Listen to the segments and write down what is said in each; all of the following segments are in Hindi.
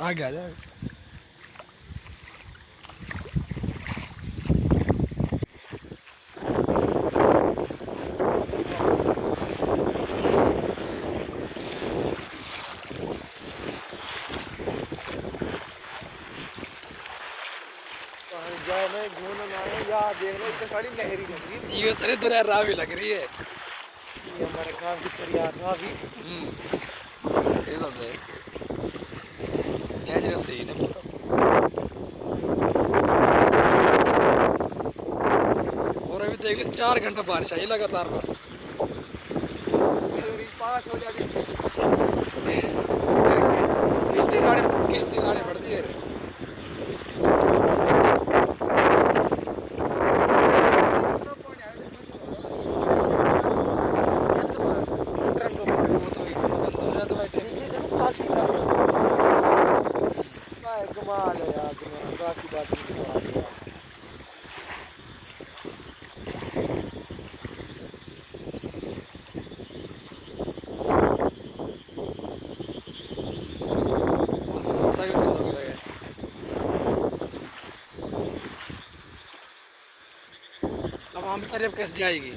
आगे आ जा। में घूमने आए या देख लो इतनी सारी लहरी लग रही है। ये सारी तो यार राह भी लग रही है। ये हमारे काम की तैयार था अभी। ये बात है। डेंजरस है ना पूरा। और अभी देख ले 4 घंटा बारिश आई लगातार बस। पास हो जाती किश्ती गाड़ी पड़ती है। वो तो बंद हो जाता बैठे। कमाल है यार, बाकी बात नहीं। मोटरसाइकिल बंद हो गया है। अब हम बेचारे अब कैसे जाएगी।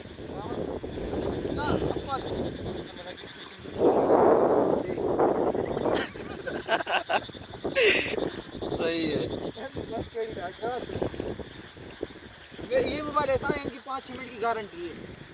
सही है। ये मोबाइल ऐसा है, इनकी 5-6 मिनट की गारंटी है।